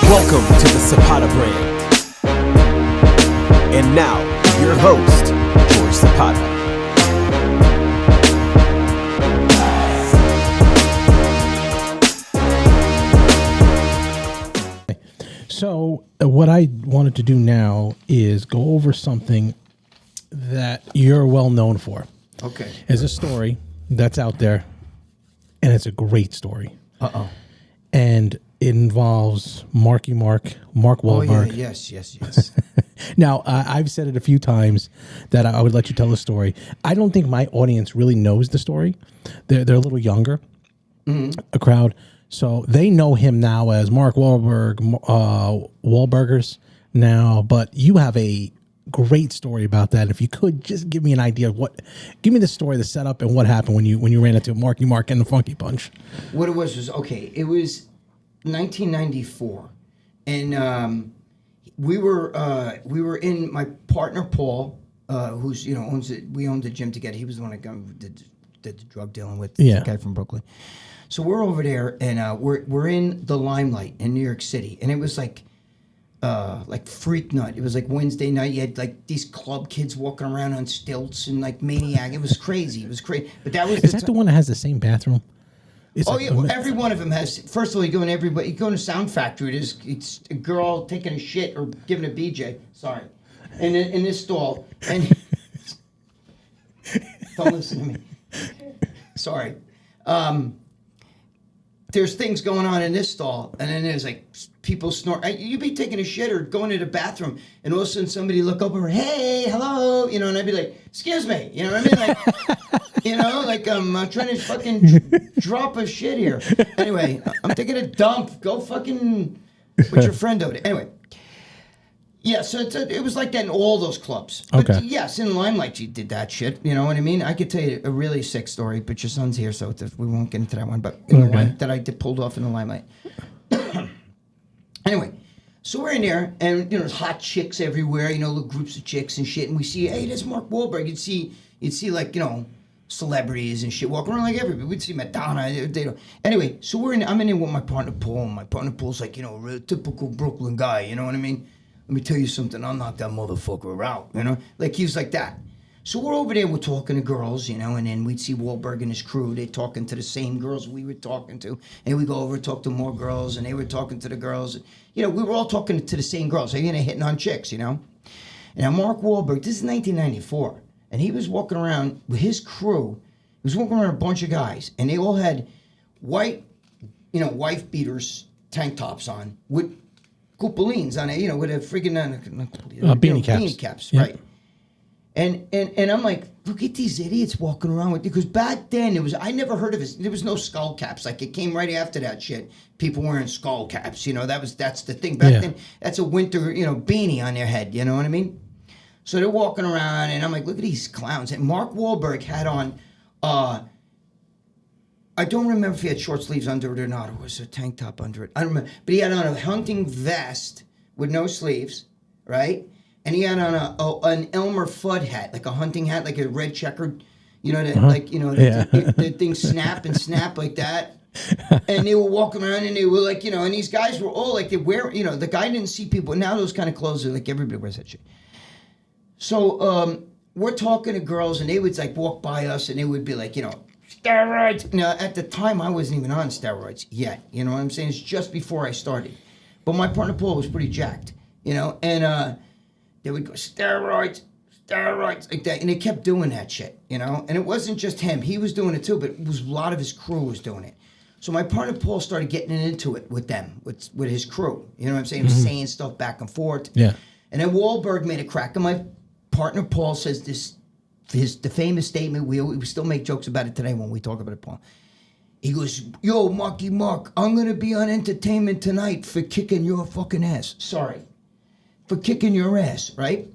Welcome to the Zapata brand. And now, your host, George Zapata. So what I wanted to do now is go over something that you're well known for. Okay. It's a story that's out there, and it's a great story. Uh-oh. And it involves Mark Wahlberg. Oh, yeah, yes. Now, I've said it a few times that I would let you tell the story. I don't think my audience really knows the story. They're a little younger, a crowd. So they know him now as Mark Wahlberg, Wahlburgers now. But you have a great story about that. If you could just give me an idea of give me the story, the setup, and what happened when you ran into Mark and the Funky Punch. What it was okay. It was 1994, and we were in my partner Paul, who's owns it. We owned the gym together. He was the one that did the drug dealing with the guy from Brooklyn. So we're over there, and we're in the Limelight in New York City, and it was like freak night. It was like Wednesday night. You had like these club kids walking around on stilts and like maniac. It was crazy. It was crazy. But that was the one that has the same bathroom? Every one of them has. First of all, you go in a Sound Factory. It's a girl taking a shit or giving a BJ. Sorry, in this stall. And don't listen to me. Sorry. There's things going on in this stall, and then there's like people snort. You'd be taking a shit or going to the bathroom, and all of a sudden somebody look over, hey, hello, and I'd be like, excuse me, you know what I mean? Like, I'm trying to fucking drop a shit here. Anyway, I'm taking a dump. Go fucking with your friend over there. Anyway. Yeah, so it was like that in all those clubs. But okay. Yes, in Limelight you did that shit. You know what I mean? I could tell you a really sick story, but your son's here, so we won't get into that one. But the one that I pulled off in the Limelight. Anyway, so we're in there, and there's hot chicks everywhere. Little groups of chicks and shit, and we see, hey, there's Mark Wahlberg. You'd see like celebrities and shit walking around like everybody. We'd see Madonna. Anyway, so I'm in there with my partner Paul. And my partner Paul's like a real typical Brooklyn guy. You know what I mean? Let me tell you something, I'll knock that motherfucker out, Like, he was like that. So we're over there, we're talking to girls, and then we'd see Wahlberg and his crew, they're talking to the same girls we were talking to. And we go over and talk to more girls, and they were talking to the girls. We were all talking to the same girls, hitting on chicks, And now Mark Wahlberg, this is 1994, and he was walking around with his crew. He was walking around a bunch of guys, and they all had white, wife beaters, tank tops on, with Cupolines on it, with a freaking beanie caps. Beanie caps, yeah. Right? And I'm like, look at these idiots walking around with, because back then I never heard of it. There was no skull caps. Like, it came right after that shit. People wearing skull caps, that's the thing back then. That's a winter, beanie on their head. You know what I mean? So they're walking around, and I'm like, look at these clowns. And Mark Wahlberg had on, I don't remember if he had short sleeves under it or not, or was a tank top under it. I don't remember. But he had on a hunting vest with no sleeves, right? And he had on an Elmer Fudd hat, like a hunting hat, like a red checkered, the thing snap like that. And they were walking around, and they were like, and these guys were all like, they wear, the guy didn't see people. Now those kind of clothes are like, everybody wears that shit. So we're talking to girls, and they would like walk by us, and they would be like, steroids. Now, at the time, I wasn't even on steroids yet. You know what I'm saying? It's just before I started. But my partner Paul was pretty jacked, and they would go, steroids, like that. And they kept doing that shit, And it wasn't just him. He was doing it too, but it was a lot of his crew was doing it. So my partner Paul started getting into it with them, with his crew. You know what I'm saying? He was saying stuff back and forth. Yeah. And then Wahlberg made a crack, and my partner Paul says the famous statement, we still make jokes about it today when we talk about it, Paul. He goes, yo, Mark, I'm going to be on Entertainment Tonight for kicking your fucking ass. Sorry. For kicking your ass, right?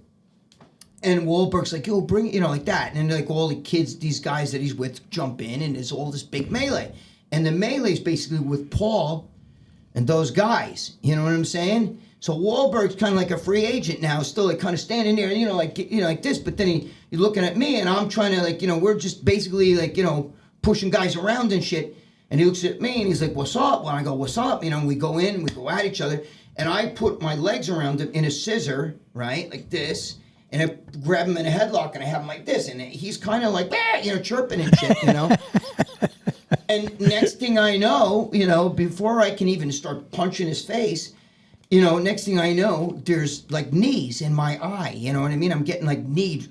And Wahlberg's like, yo, bring it, like that. And then like all the kids, these guys that he's with jump in, and there's all this big melee. And the melee's basically with Paul and those guys. You know what I'm saying? So Wahlberg's kind of like a free agent now, still like kind of standing there, like this. But then he's looking at me, and I'm trying to we're just basically pushing guys around and shit. And he looks at me, and he's like, "What's up?" When I go, "What's up?" We go in, we go at each other, and I put my legs around him in a scissor, right, like this, and I grab him in a headlock, and I have him like this, and he's kind of like, chirping and shit, And next thing I know, before I can even start punching his face, next thing I know, there's like knees in my eye. You know what I mean? I'm getting like knees,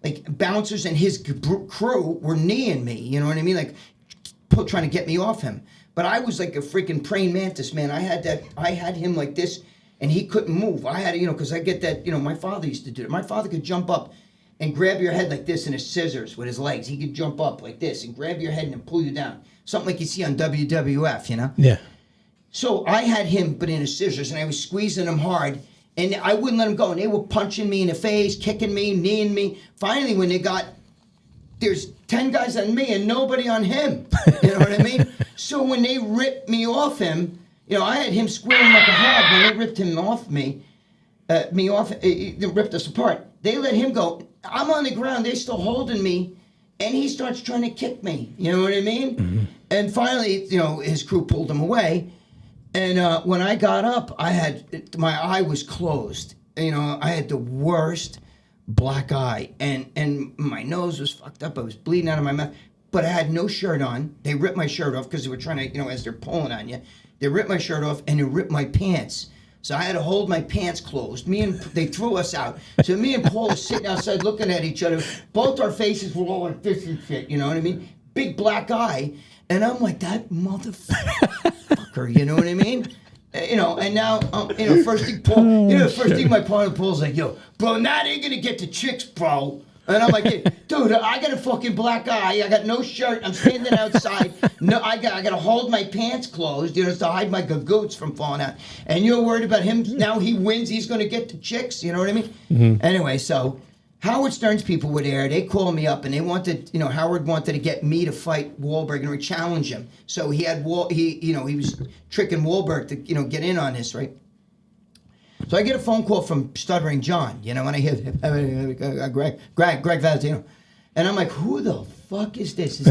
like bouncers and his crew were kneeing me. You know what I mean? Like trying to get me off him. But I was like a freaking praying mantis, man. I had him like this, and he couldn't move. I had to, because I get that. My father used to do it. My father could jump up and grab your head like this in his scissors with his legs. He could jump up like this and grab your head and pull you down. Something like you see on WWF, Yeah. So I had him, but in his scissors, and I was squeezing him hard, and I wouldn't let him go. And they were punching me in the face, kicking me, kneeing me. Finally, when there's 10 guys on me and nobody on him. You know what I mean? So when they ripped me off him, I had him squealing like a hog. When they ripped him off ripped us apart. They let him go. I'm on the ground. They're still holding me, and he starts trying to kick me. You know what I mean? Mm-hmm. And finally, his crew pulled him away. And when I got up, my eye was closed. I had the worst black eye, and my nose was fucked up. I was bleeding out of my mouth, but I had no shirt on. They ripped my shirt off because they were trying to, as they're pulling on you, they ripped my shirt off and they ripped my pants. So I had to hold my pants closed. They threw us out. So me and Paul are sitting outside looking at each other. Both our faces were all like this and shit, you know what I mean? Big black eye. And I'm like, that motherfucker, you know what I mean? And now, first thing my partner Paul's like, yo, bro, now they're going to get the chicks, bro. And I'm like, hey, dude, I got a fucking black eye. I got no shirt. I'm standing outside. No, I got to hold my pants closed, to hide my gagoots from falling out. And you're worried about him. Now he wins. He's going to get the chicks. You know what I mean? Mm-hmm. Anyway, so Howard Stern's people were there. They called me up, and they wanted, Howard wanted to get me to fight Wahlberg and challenge him. So he had he was tricking Wahlberg to, get in on this, right? So I get a phone call from Stuttering John, and I hear Gregg Valentino. And I'm like, who the fuck is this?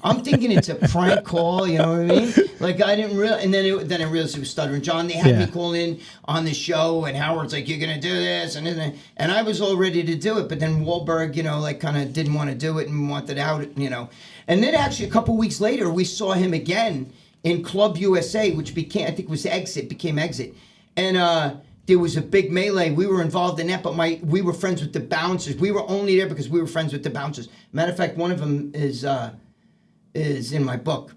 I'm thinking it's a prank call, you know what I mean? Like, I didn't realize, and then I realized it was Stuttering John. They had me call in on the show, and Howard's like, you're going to do this, and I was all ready to do it, but then Wahlberg, kind of didn't want to do it and wanted out, And then actually a couple weeks later, we saw him again in Club USA, which became Exit. And, there was a big melee. We were involved in that, but we were friends with the bouncers. We were only there because we were friends with the bouncers. Matter of fact, one of them is in my book.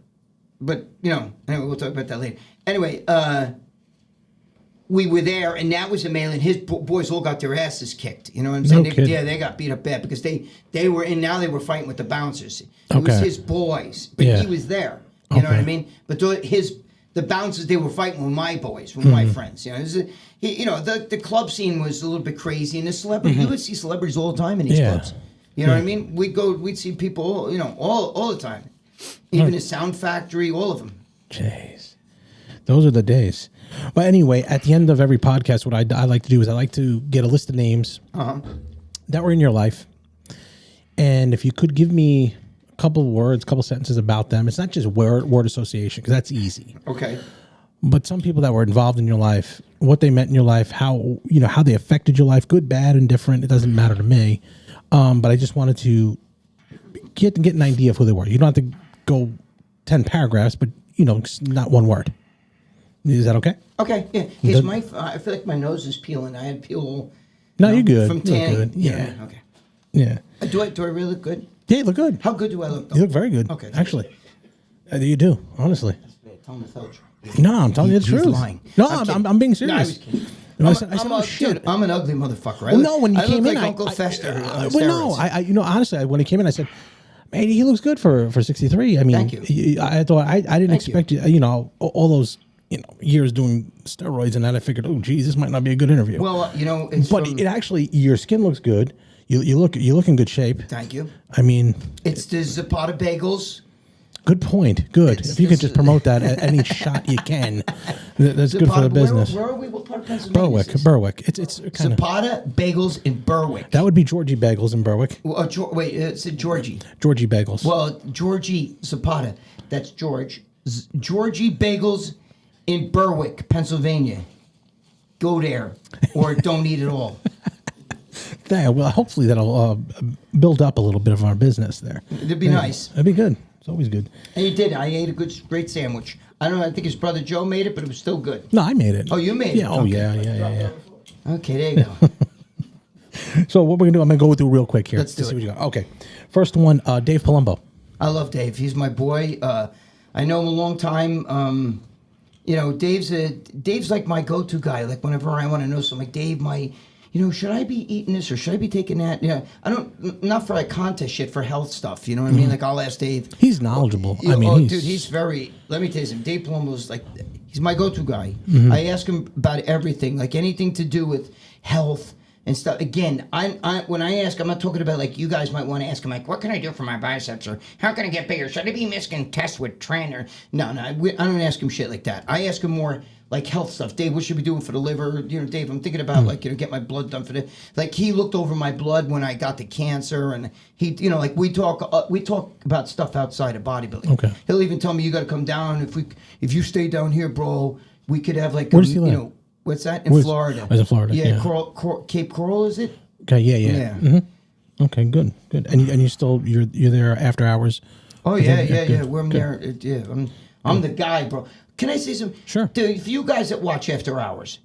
But, anyway, we'll talk about that later. Anyway, we were there, and that was a melee, and his boys all got their asses kicked. You know what I'm saying? They got beat up bad because they were in, now they were fighting with the bouncers. It was his boys, but he was there. You know what I mean? But the bouncers they were fighting with my boys, with my friends. The club scene was a little bit crazy, and the celebrity you would see celebrities all the time in these clubs. You know what I mean? We'd see people, all the time. Even the Sound Factory, all of them. Jeez, those are the days. But anyway, at the end of every podcast, what I like to do is I like to get a list of names that were in your life, and if you could give me couple sentences about them. It's not just word association, because that's easy. Okay. But some people that were involved in your life, what they meant in your life, how they affected your life, good, bad, indifferent. It doesn't matter to me. But I just wanted to get an idea of who they were. You don't have to go 10 paragraphs, but not one word. Is that okay? Okay. Yeah. I feel like my nose is peeling. I had peel. No, you're good. From tanning. Yeah. Okay. Yeah. Do I really look good? Yeah, you look good. How good do I look, though? You look very good. Okay. Actually. You do, honestly. Tell him the truth. No, I'm telling you the truth. He's lying. No, I'm being serious. No, I was kidding. Shit. Dude, I'm an ugly motherfucker. Well, no, when you came look in, like Uncle Fester. Honestly, when he came in, I said, man, he looks good for 63. I mean, thank you. I thought I didn't expect you. All those years doing steroids and that. I figured, oh, geez, this might not be a good interview. Well, it actually, your skin looks good. You look in good shape. Thank you. I mean, it's the Zapata bagels. Good point. Good. If you could just promote that at any shot you can, that's good for the business. Where are we? What part of Pennsylvania? Berwick. It's kind of Zapata bagels in Berwick. That would be Georgie Bagels in Berwick. Wait, it's Georgie. Georgie Bagels. Well, Georgie Zapata. That's Georgie Bagels in Berwick, Pennsylvania. go there or don't eat at all. Yeah, well, hopefully that'll build up a little bit of our business there. It'd be nice. That'd be good. It's always good. And he did. I ate a great sandwich. I don't know. I think his brother Joe made it, but it was still good. No, I made it. Oh, you made it? Yeah. Oh, Okay. yeah. Okay, there you go. So what we're gonna do? I'm gonna go through real quick here. Let's do see it. what you got. Okay. First one, Dave Palumbo. I love Dave. He's my boy. I know him a long time. Dave's like my go-to guy. Like whenever I want to know something, like Dave, should I be eating this or should I be taking that? Yeah, I don't. Not for like contest shit, for health stuff. You know what I mean? Like I'll ask Dave. He's knowledgeable. He's very. Let me tell you something. Dave Palumbo's like, he's my go-to guy. I ask him about everything, like anything to do with health and stuff. Again, when I ask, I'm not talking about like you guys might want to ask him like, what can I do for my biceps or how can I get bigger? Should I be missing tests with trainer? No, I don't ask him shit like that. I ask him more like health stuff. Dave, what should we be doing for the liver? Dave, I'm thinking about get my blood done for the. Like he looked over my blood when I got the cancer, and he, like we talk about stuff outside of bodybuilding. Okay. He'll even tell me you got to come down if you stay down here, bro. We could have like Where does he live? What's that? In Florida. Oh, it's in Florida. Yeah. Cape Coral, is it? Okay. Yeah. Mm-hmm. Okay. Good. And you're there after hours. Oh yeah. We're Good. there. Yeah. I'm the guy, bro. Can I say something? Sure. Dude, for you guys that watch After Hours,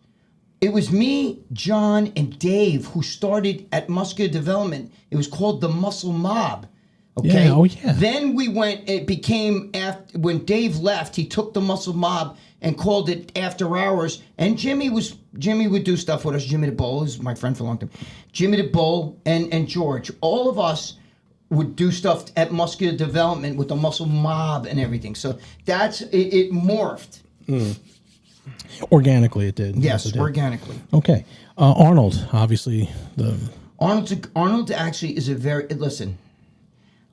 it was me, John, and Dave who started at Muscular Development. It was called the Muscle Mob. Okay. Yeah. Oh yeah. Then we went. It became when Dave left. He took the Muscle Mob and called it After Hours. And Jimmy would do stuff with us. Jimmy the Bull is my friend for a long time. Jimmy the Bull and George. All of us would do stuff at Muscular Development with the Muscle Mob and everything. So it morphed. Organically, it did. Yes, it did. organically. Okay. Arnold, obviously Arnold actually is a very listen.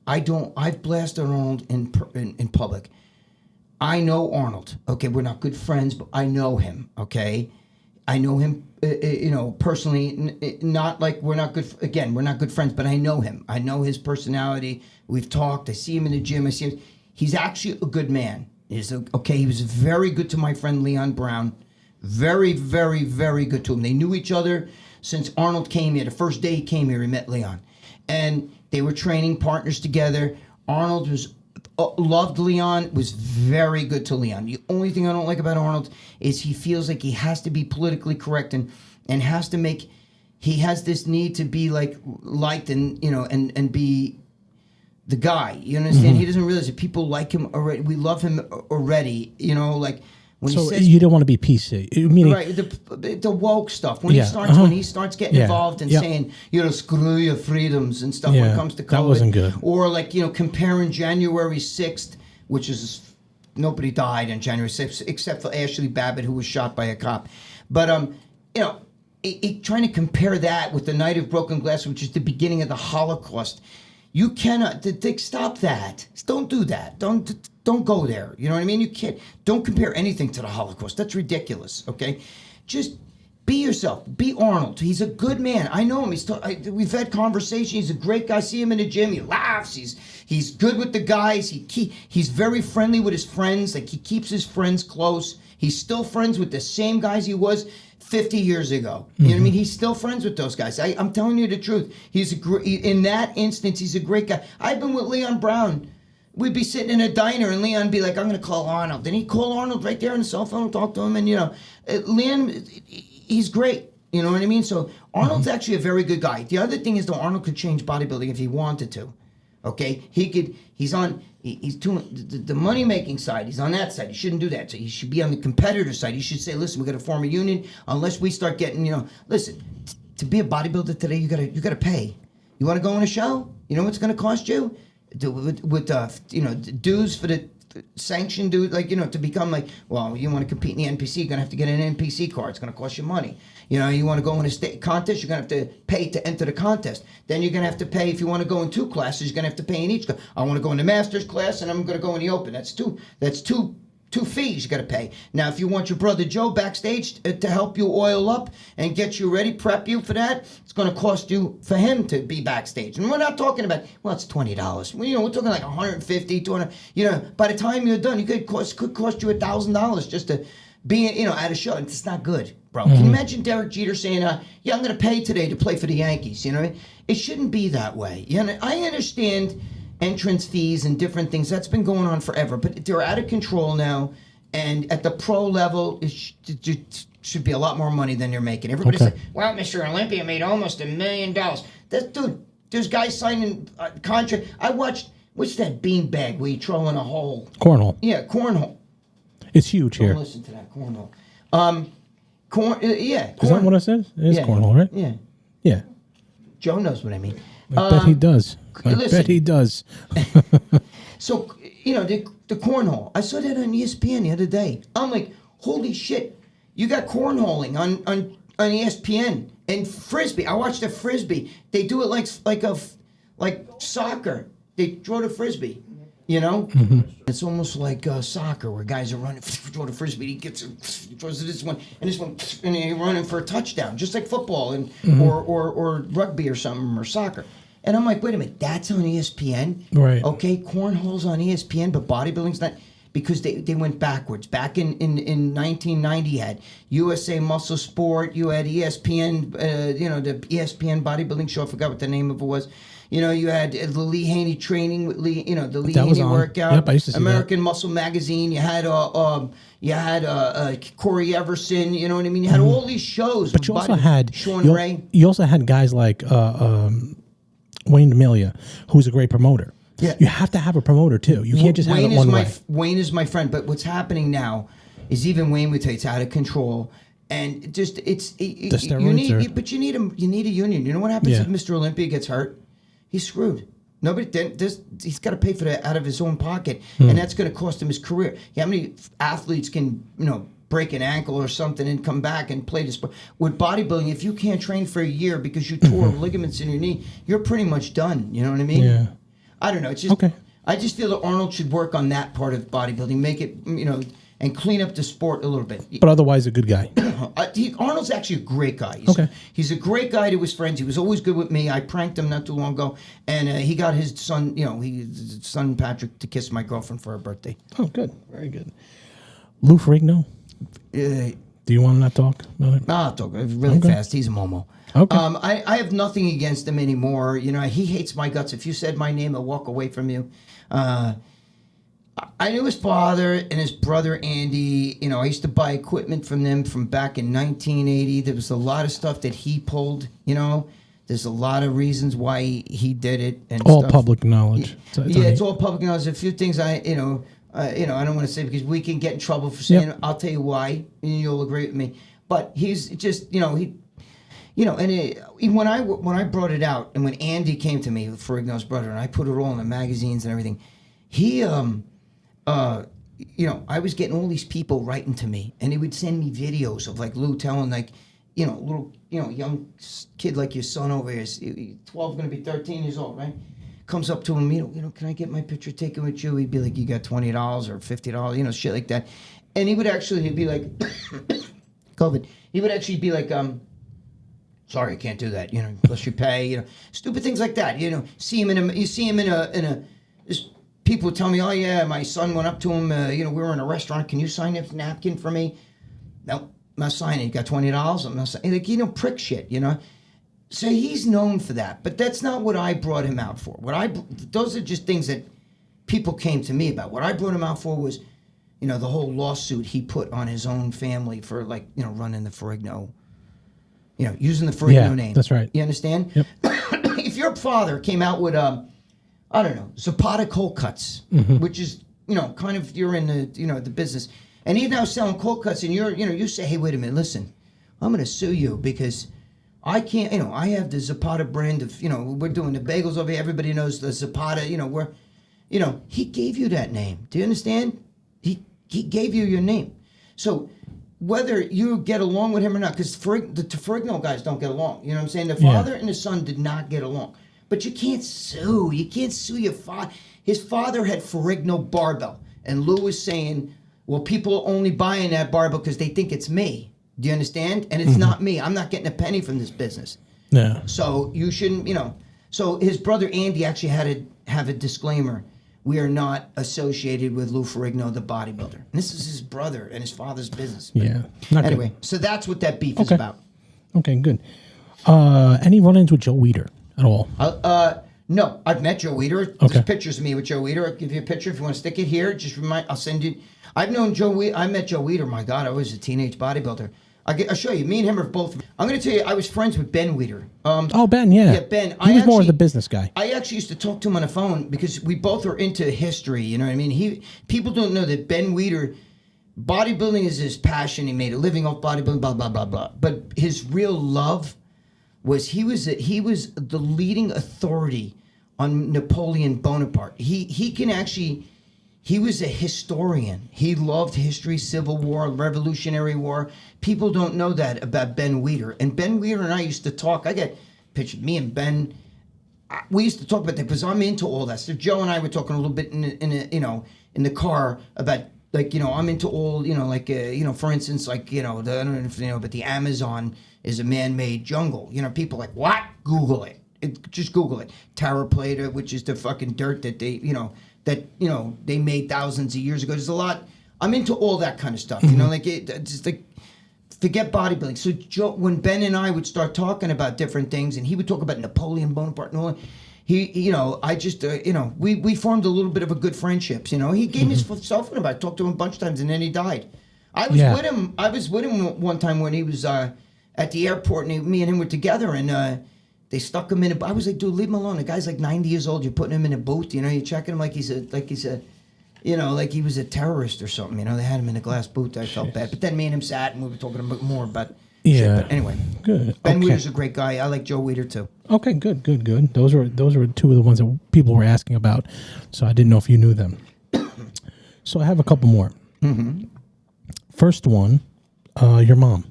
I've blasted Arnold in public. I know Arnold. Okay, we're not good friends, but I know him. Okay, I know him. Personally, not like we're not good. Again, we're not good friends, but I know him. I know his personality. We've talked. I see him in the gym. I see him. He's actually a good man. He was very good to my friend Leon Brown. Very, very, very good to him. They knew each other since Arnold came here. The first day he came here, he met Leon, and they were training partners together. Arnold loved Leon, was very good to Leon. The only thing I don't like about Arnold is he feels like he has to be politically correct and has to make. He has this need to be liked and be the guy. You understand? Mm-hmm. He doesn't realize that people like him already. We love him already. When so he says, you don't want to be PC, meaning right? The woke stuff. When he starts getting involved and saying, screw your freedoms and stuff when it comes to COVID. That wasn't good. Or comparing January 6th, which is nobody died on January 6th except for Ashley Babbitt, who was shot by a cop. But trying to compare that with the Night of Broken Glass, which is the beginning of the Holocaust. You cannot stop that. Don't do that. Don't go there. You know what I mean? You can't. Don't compare anything to the Holocaust. That's ridiculous. Okay, just be yourself. Be Arnold. He's a good man. I know him. We've had conversations. He's a great guy. I see him in the gym. He laughs. He's good with the guys. He's very friendly with his friends. Like he keeps his friends close. He's still friends with the same guys he was 50 years ago. You know what I mean? He's still friends with those guys. I'm telling you the truth. In that instance, he's a great guy. I've been with Leon Brown. We'd be sitting in a diner and Leon would be like, I'm going to call Arnold. Then he'd call Arnold right there on the cell phone and talk to him. And, Leon, he's great. You know what I mean? So Arnold's actually a very good guy. The other thing is, though, Arnold could change bodybuilding if he wanted to. Okay? He's doing the money-making side. He's on that side. He shouldn't do that. So he should be on the competitor side. He should say, listen, we got to form a union. Unless we start getting, listen, to be a bodybuilder today, you got to pay. You want to go on a show? You know what's going to cost you? With dues for the sanctioned dues, to become you want to compete in the NPC, you're going to have to get an NPC card. It's going to cost you money. You want to go in a state contest, you're going to have to pay to enter the contest. Then you're going to have to pay if you want to go in 2 classes, you're going to have to pay in each class. I want to go in the master's class and I'm going to go in the open. That's two fees you got to pay. Now, if you want your brother Joe backstage to help you oil up and get you ready, prep you for that, it's going to cost you for him to be backstage. And we're not talking about, it's $20. We're talking like $150, $200. By the time you're done, could cost you $1,000 just to being, at a show. It's not good, bro. Can you imagine Derek Jeter saying, yeah, I'm going to pay today to play for the Yankees, you know? It shouldn't be that way. I understand entrance fees and different things. That's been going on forever, but they're out of control now. And at the pro level, it should be a lot more money than they're making. Everybody says, well, Mr. Olympia made almost $1 million. Dude, there's guys signing contract. I watched, what's that beanbag where you throw in a hole? Cornhole. Yeah, cornhole. It's huge here. Don't listen to that, cornhole. Yeah. Is that what I said? It is cornhole, right? Yeah. Yeah. Joe knows what I mean. I bet he does. I bet he does. So, the cornhole. I saw that on ESPN the other day. I'm like, holy shit. You got cornholing on ESPN. And Frisbee. I watched the Frisbee. They do it like soccer. They throw the Frisbee. It's almost like soccer where guys are running, throw the Frisbee, he throws this one, and they're running for a touchdown, just like football or rugby or something, or soccer. And I'm like, wait a minute, that's on ESPN? Right. Okay, cornhole's on ESPN, but bodybuilding's not, because they went backwards. Back in 1990, you had USA Muscle Sport, you had ESPN, the ESPN bodybuilding show, I forgot what the name of it was. You had the Lee Haney training with Lee, the Lee Haney workout. Yep, I used to see American Muscle Magazine. You had Corey Everson. You know what I mean? You had all these shows. But you also had Sean Ray. You also had guys like Wayne D'Amelia, who's a great promoter. Yeah. You have to have a promoter too. You can't just have it one way. Wayne is my friend, but what's happening now is even Wayne would tell you it's out of control. And just the steroids but you need a union. You know what happens if Mr. Olympia gets hurt? He's screwed. He's got to pay for that out of his own pocket, and that's going to cost him his career. How many athletes can, break an ankle or something and come back and play the sport? With bodybuilding, if you can't train for a year because you tore ligaments in your knee, you're pretty much done. You know what I mean? Yeah. I don't know. It's just okay. I just feel that Arnold should work on that part of bodybuilding, make it, and clean up the sport a little bit. But otherwise, a good guy. Arnold's actually a great guy. He's a great guy to his friends. He was always good with me. I pranked him not too long ago, and he got his son, his son Patrick, to kiss my girlfriend for her birthday. Oh, good, very good. Lou Ferrigno. Do you want to not talk about it? No, I'll talk really fast. He's a momo. Okay. I have nothing against him anymore. He hates my guts. If you said my name, I'll walk away from you. I knew his father and his brother Andy. I used to buy equipment from them from back in 1980. There was a lot of stuff that he pulled. There's a lot of reasons why he did it, and all stuff. Public knowledge. It's all public knowledge. A few things I don't want to say because we can get in trouble for saying. I'll tell you why, and you'll agree with me. But he's just, and when I brought it out, and when Andy came to me, Ferrigno's brother, and I put it all in the magazines and everything, he I was getting all these people writing to me, and they would send me videos of like Lou telling little young kid like your son over here, 12, going to be 13 years old, right? Comes up to him, can I get my picture taken with you? He'd be like, you got $20 or $50, shit like that, and he'd be like, COVID. He would actually be like, sorry, I can't do that, unless you pay, stupid things like that, see him in a. People tell me, oh yeah, my son went up to him, we were in a restaurant, can you sign a napkin for me? Nope, I'm not signing. You got $20? I'm not signing. Prick shit, So he's known for that, but that's not what I brought him out for. Those are just things that people came to me about. What I brought him out for was, the whole lawsuit he put on his own family for running the Ferrigno, using the Ferrigno name. That's right. You understand? Yep. If your father came out with I don't know, Zapata cold cuts, which is, kind of, you're in the, the business. And he's now selling cold cuts, and you say, hey, wait a minute, listen, I'm going to sue you because I can't, I have the Zapata brand of, we're doing the bagels over here. Everybody knows the Zapata, he gave you that name. Do you understand? He gave you your name. So whether you get along with him or not, because the Ferrigno guys don't get along. You know what I'm saying? The father and the son did not get along. But you can't sue. You can't sue your father. His father had Ferrigno barbell. And Lou was saying, well, people are only buying that barbell because they think it's me. Do you understand? And it's not me. I'm not getting a penny from this business. Yeah. So you shouldn't, So his brother Andy actually had to have a disclaimer we are not associated with Lou Ferrigno, the bodybuilder. And this is his brother and his father's business. Yeah. Not Anyway, good. so that's what that beef is Okay. about. Okay, good. Any run-ins with Joe Weider at all? No, I've met Joe Weider. Okay. There's pictures of me with Joe Weider. I'll give you a picture if you want to stick it here. Just remind. I'll send you. I've known Joe Weider. I met Joe Weider. My God, I was a teenage bodybuilder. I'll show you. Me and him are both. I'm going to tell you. I was friends with Ben Weider. Ben, yeah. Yeah, Ben. He was more of the business guy. I actually used to talk to him on the phone because we both are into history. You know what I mean? People don't know that Ben Weider, bodybuilding is his passion. He made a living off bodybuilding. Blah blah blah blah. But his real love was he was the leading authority on Napoleon Bonaparte. He was a historian. He loved history, Civil War, Revolutionary War. People don't know that about Ben Weider. And Ben Weider and I used to talk. I got pictured me and Ben. We used to talk about that because I'm into all that. So Joe and I were talking a little bit in the car about I'm into all for instance I don't know if you know, but the Amazon is a man-made jungle. People are like, what? Google it. Just Google it. Terra Plata, which is the fucking dirt that they made thousands of years ago. There's a lot. I'm into all that kind of stuff. Just like forget bodybuilding. So Joe, when Ben and I would start talking about different things, and he would talk about Napoleon Bonaparte and all that, we formed a little bit of a good friendship. He gave me his cell phone number. I talked to him a bunch of times, and then he died. I was with him one time when he was at the airport, and me and him were together, and they stuck him in I was like, dude, leave him alone. The guy's like 90 years old. You're putting him in a booth. You're checking him like he was a terrorist or something. They had him in a glass booth. I felt bad. But then me and him sat, and we were talking more about shit. But anyway, good. Ben Weider's a great guy. I like Joe Weider too. Okay, good. Those were two of the ones that people were asking about, so I didn't know if you knew them. So I have a couple more. Mm-hmm. First one, your mom.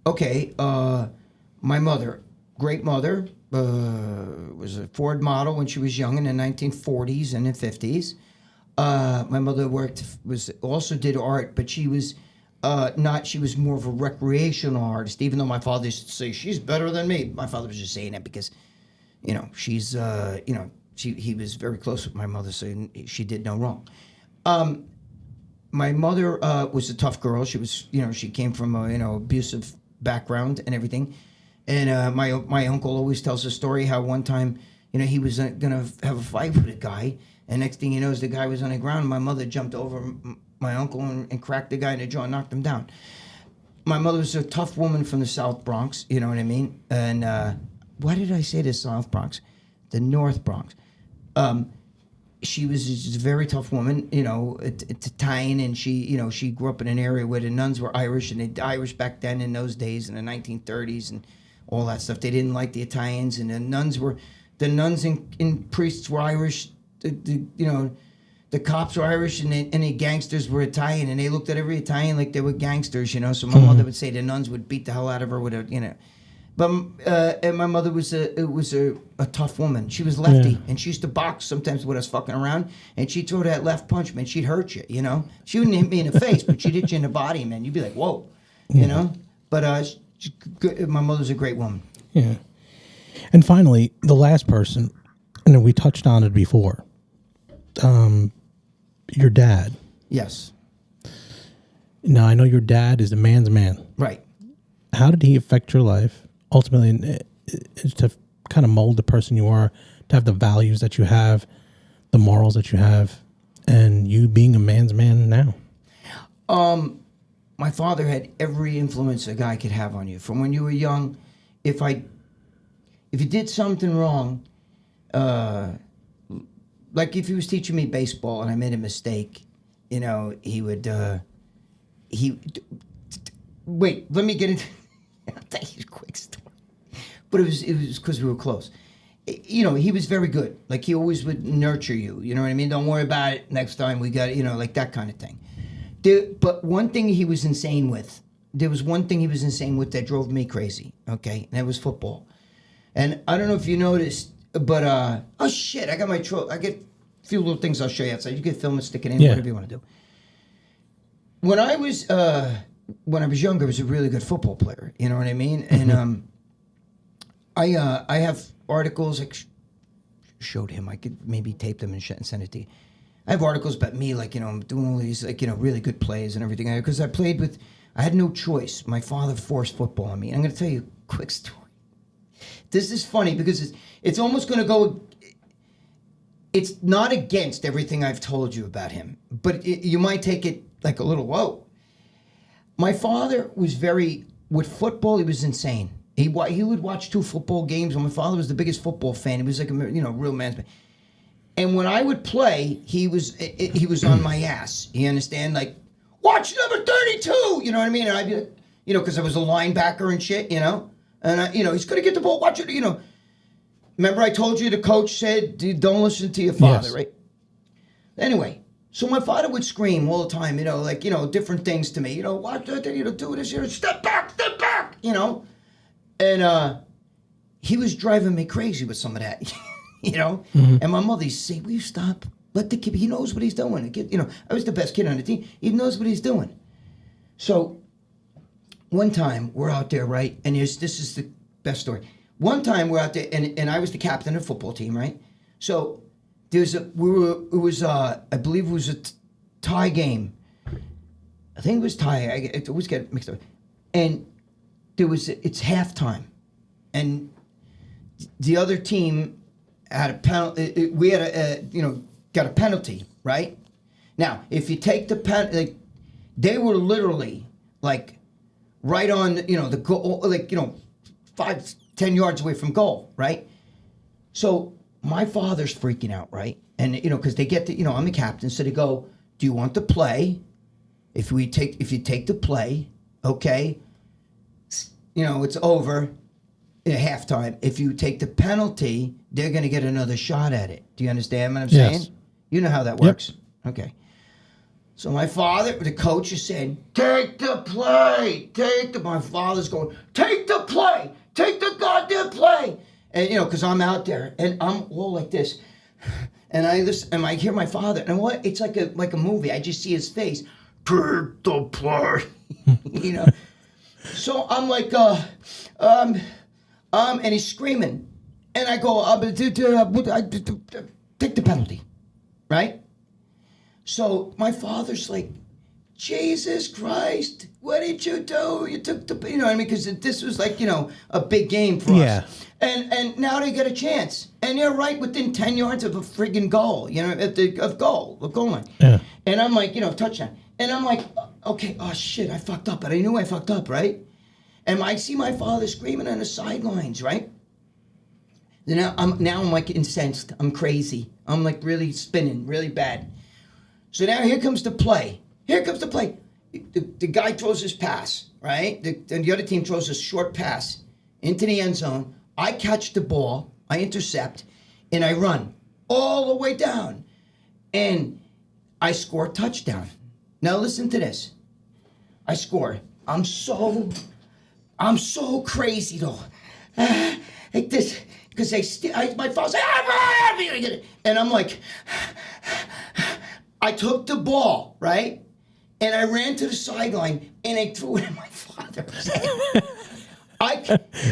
Okay, my mother, great mother, was a Ford model when she was young in the 1940s and the 50s. My mother also did art, but she was she was more of a recreational artist, even though my father used to say, she's better than me. My father was just saying that because, she's, he was very close with my mother, so she did no wrong. My mother was a tough girl. She was, she came from a, abusive background and everything. And my uncle always tells the story how one time, he was going to have a fight with a guy. And next thing he knows, the guy was on the ground. And my mother jumped over my uncle and cracked the guy in the jaw and knocked him down. My mother was a tough woman from the South Bronx, you know what I mean? And why did I say the South Bronx? The North Bronx. She was just a very tough woman, Italian, and she grew up in an area where the nuns were Irish, and the Irish back then in those days in the 1930s and all that stuff. They didn't like the Italians, and the nuns and priests were Irish. The cops were Irish, and the gangsters were Italian, and they looked at every Italian like they were gangsters, So my mother would say the nuns would beat the hell out of her with a, But and my mother was a tough woman. She was lefty, and she used to box sometimes with us fucking around, and she'd throw that left punch, man. She'd hurt you, She wouldn't hit me in the face, but she'd hit you in the body, man. You'd be like, whoa, But my mother's a great woman. Yeah. And finally, the last person, and we touched on it before, your dad. Yes. Now, I know your dad is a man's man. Right. How did he affect your life? Ultimately, to kind of mold the person you are, to have the values that you have, the morals that you have, and you being a man's man now? My father had every influence a guy could have on you. From when you were young, if you did something wrong, like if he was teaching me baseball and I made a mistake, he would, wait, let me get into, I'll tell you a quick story. But it was because we were close. He was very good. Like, he always would nurture you. You know what I mean? Don't worry about it. Next time we got, like that kind of thing. But one thing he was insane with, there was one thing he was insane with that drove me crazy, okay? And that was football. And I don't know if you noticed, but, oh shit, I got my I get a few little things I'll show you outside. You can film it, stick it in, whatever you want to do. When I was younger, I was a really good football player, you know what I mean? And I have articles, I showed him, I could maybe tape them and send it to you. I have articles about me, like, you know, I'm doing all these, like, you know, really good plays and everything. Because I had no choice. My father forced football on me. And I'm going to tell you a quick story. This is funny because it's almost going to go, it's not against everything I've told you about him. But you might take it like a little, whoa. My father was with football, he was insane. He would watch 2 football games. And my father was the biggest football fan. He was like a, you know, real man's man. And when I would play, he was on my ass. You understand? Like, watch number 32. You know what I mean? And I'd be like, you know, because I was a linebacker and shit, you know? And, you know, he's going to get the ball. Watch it, you know. Remember I told you the coach said, don't listen to your father, yes. right? Anyway, so my father would scream all the time, you know, like, you know, different things to me. You know, watch that, you know, do this, you know, step back, you know? And he was driving me crazy with some of that. You know, and my mother used to say, will you stop? Let the kid, he knows what he's doing. The kid, you know, I was the best kid on the team. He knows what he's doing. So one time we're out there, right? And this is the best story. One time we're out there and I was the captain of the football team, right? So I believe it was a tie game. I think it was tie. I always get mixed up. And it's halftime. And the other team had a penalty. We had got a penalty, right? Now, if you take the penalty, they were literally like right on, you know, the goal, like, you know, 5-10 yards away from goal, right? So my father's freaking out, right? And you know, because they get the, you know, I'm the captain, so they go, do you want the play? If you take the play, okay, you know, it's over. At halftime, if you take the penalty, they're going to get another shot at it. Do you understand what I'm saying? You know how that works. Yep. Okay. So my father, the coach is saying, take the play. My father's going, take the play. Take the goddamn play. And, you know, because I'm out there, and I'm all like this. And I listen, and I hear my father, and what? It's like a movie. I just see his face. Take the play. You know? So I'm like, and he's screaming. And I go, take the penalty, right? So my father's like, Jesus Christ, what did you do? You took the, you know what I mean? Because this was like, you know, a big game for us. And now they get a chance. And they're right within 10 yards of a friggin' goal, you know, of goal line. Yeah. And I'm like, you know, touchdown. And I'm like, okay, oh shit, I fucked up. But I knew I fucked up, right? And I see my father screaming on the sidelines, right? Now I'm like incensed. I'm crazy. I'm like really spinning, really bad. So now here comes the play. The guy throws his pass, right? The other team throws a short pass into the end zone. I catch the ball, I intercept, and I run all the way down. And I score a touchdown. Now listen to this. I score. I'm so crazy though. Like this, because my father said, and I'm like, I took the ball, right? And I ran to the sideline and I threw it at my father's head.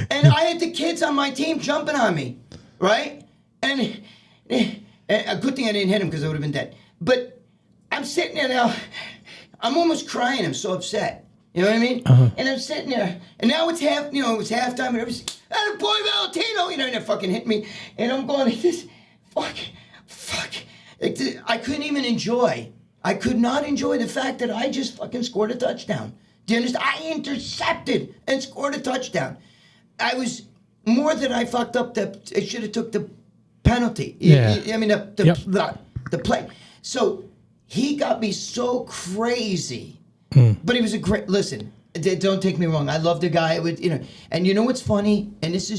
And I had the kids on my team jumping on me, right? And a good thing I didn't hit him because I would have been dead. But I'm sitting there now, I'm almost crying, I'm so upset. You know what I mean? Uh-huh. And I'm sitting there, and now it's halftime, and everybody's, and boy Valentino, you know, and they fucking hit me, and I'm going, fuck. I couldn't even enjoy. I could not enjoy the fact that I just fucking scored a touchdown. Do you understand? I intercepted and scored a touchdown. I was more than I fucked up. I should have took the penalty. Yeah. I mean the play. So he got me so crazy. But he was a great. Listen, don't take me wrong. I love the guy. And you know what's funny? And this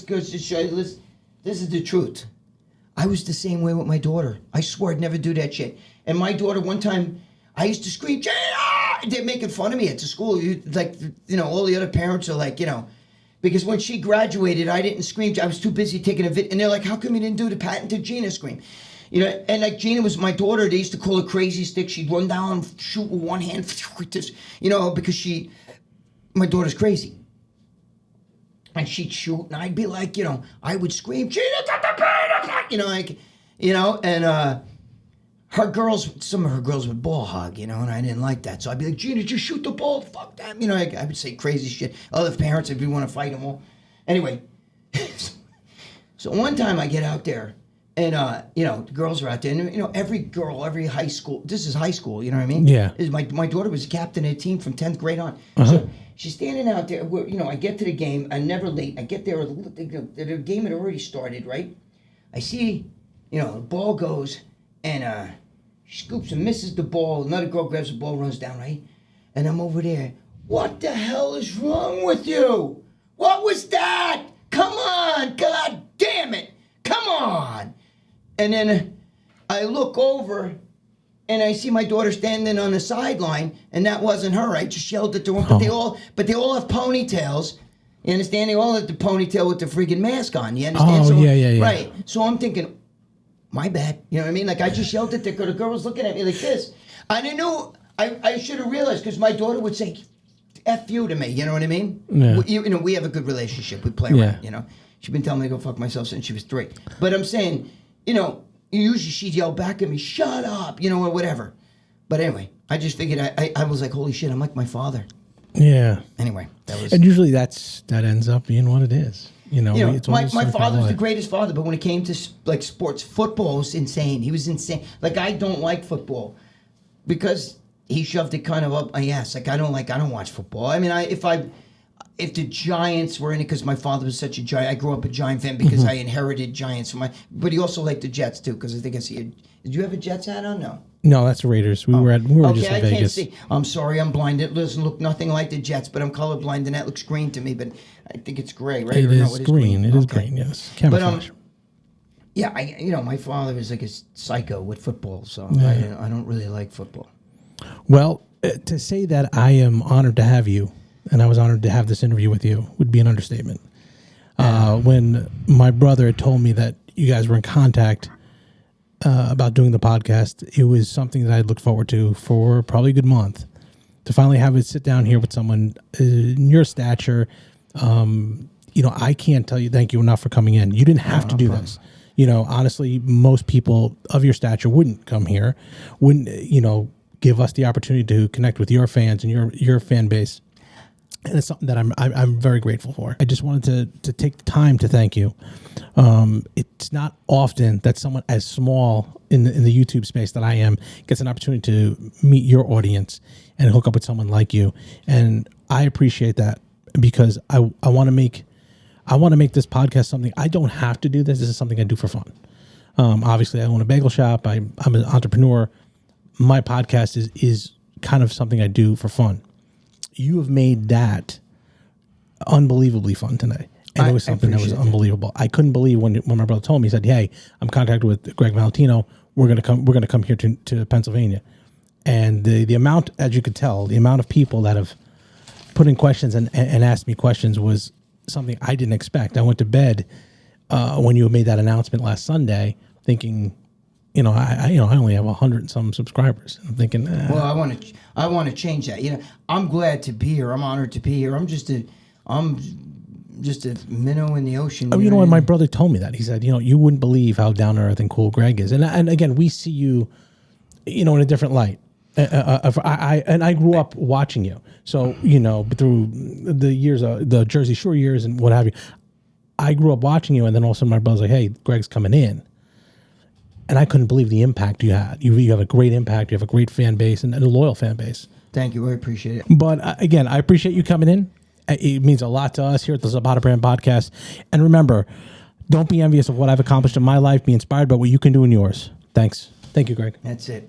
goes to show you. This is the truth. I was the same way with my daughter. I swore I'd never do that shit. And my daughter, one time, I used to scream, Jada! They're making fun of me at the school. All the other parents are like, because when she graduated, I didn't scream. I was too busy taking a vid. And they're like, how come you didn't do the patented Gina scream? And like Gina was my daughter. They used to call her Crazy Stick. She'd run down, shoot with one hand, because my daughter's crazy. And she'd shoot, and I'd be like, I would scream, Gina, get the pen! And some of her girls would ball hog, and I didn't like that. So I'd be like, Gina, just shoot the ball. Fuck that. I would say crazy shit. Other parents, if you want to fight them all. Anyway, so one time I get out there, and, the girls are out there. And, every girl, every high school, this is high school, you know what I mean? Yeah. My daughter was a captain of the team from 10th grade on. So she's standing out there. Where, I get to the game. I'm never late. I get there. The game had already started, right? I see, the ball goes, and she scoops and misses the ball. Another girl grabs the ball, runs down, right? And I'm over there. What the hell is wrong with you? What was that? Come on, God damn it. Come on. And then I look over, and I see my daughter standing on the sideline, and that wasn't her. I just yelled at the one, but they all have ponytails. You understand? They all have the ponytail with the freaking mask on. You understand? Oh, yeah. Right. So I'm thinking, my bad. You know what I mean? Like, I just yelled at the girl. The girl was looking at me like this. I didn't know. I should have realized, because my daughter would say, F you to me. You know what I mean? Yeah. We have a good relationship. We play around, She's been telling me to go fuck myself since she was 3. But I'm saying, usually she'd yell back at me, shut up, or whatever. But anyway, I just figured, I was like, holy shit, I'm like my father. Yeah. Anyway, that was... And usually that ends up being what it is. It's my father was the greatest father, but when it came to like sports, football was insane. He was insane. Like, I don't like football because he shoved it kind of up my ass. Like, I don't watch football. I mean, if the Giants were in it, because my father was such a Giant, I grew up a Giant fan because I inherited Giants from but he also liked the Jets too, because I think I see it. Did you have a Jets hat on? No. No, that's the Raiders. We were just in Vegas. Can't see. I'm sorry, I'm blind. It doesn't look nothing like the Jets, but I'm colorblind, and that looks green to me. But I think it's gray, right? It is green. It is green. Yes, camouflage. But my father was like a psycho with football, so I don't really like football. Well, to say that I am honored to have you, and I was honored to have this interview with you, would be an understatement. When my brother had told me that you guys were in contact about doing the podcast, it was something that I'd looked forward to for probably a good month. To finally have it sit down here with someone in your stature, I can't tell you thank you enough for coming in. You didn't have to do this. Honestly, most people of your stature wouldn't come here, wouldn't give us the opportunity to connect with your fans and your fan base. And it's something that I'm very grateful for. I just wanted to take the time to thank you. It's not often that someone as small in the YouTube space that I am gets an opportunity to meet your audience and hook up with someone like you. And I appreciate that, because I want to make this podcast something. I don't have to do this. This is something I do for fun. Obviously, I own a bagel shop. I'm an entrepreneur. My podcast is kind of something I do for fun. You have made that unbelievably fun today. And it was something that was unbelievable. I couldn't believe when my brother told me, he said, hey, I'm contacted with Gregg Valentino. We're gonna come here to Pennsylvania. And the amount, as you could tell, the amount of people that have put in questions and asked me questions was something I didn't expect. I went to bed when you made that announcement last Sunday thinking, I only have 100 and some subscribers. I'm thinking, well, I want to change that. I'm glad to be here. I'm honored to be here. I'm just a minnow in the ocean. Oh, you know what? My brother told me that. He said, you wouldn't believe how down to earth and cool Gregg is. And again, we see you, in a different light. I grew up watching you. So, through the years, the Jersey Shore years and what have you, I grew up watching you. And then all of a sudden my brother's like, hey, Gregg's coming in. And I couldn't believe the impact you had. You have a great impact. You have a great fan base and a loyal fan base. Thank you. I appreciate it. But again, I appreciate you coming in. It means a lot to us here at the Zapata Brand Podcast. And remember, don't be envious of what I've accomplished in my life. Be inspired by what you can do in yours. Thanks. Thank you, Gregg. That's it.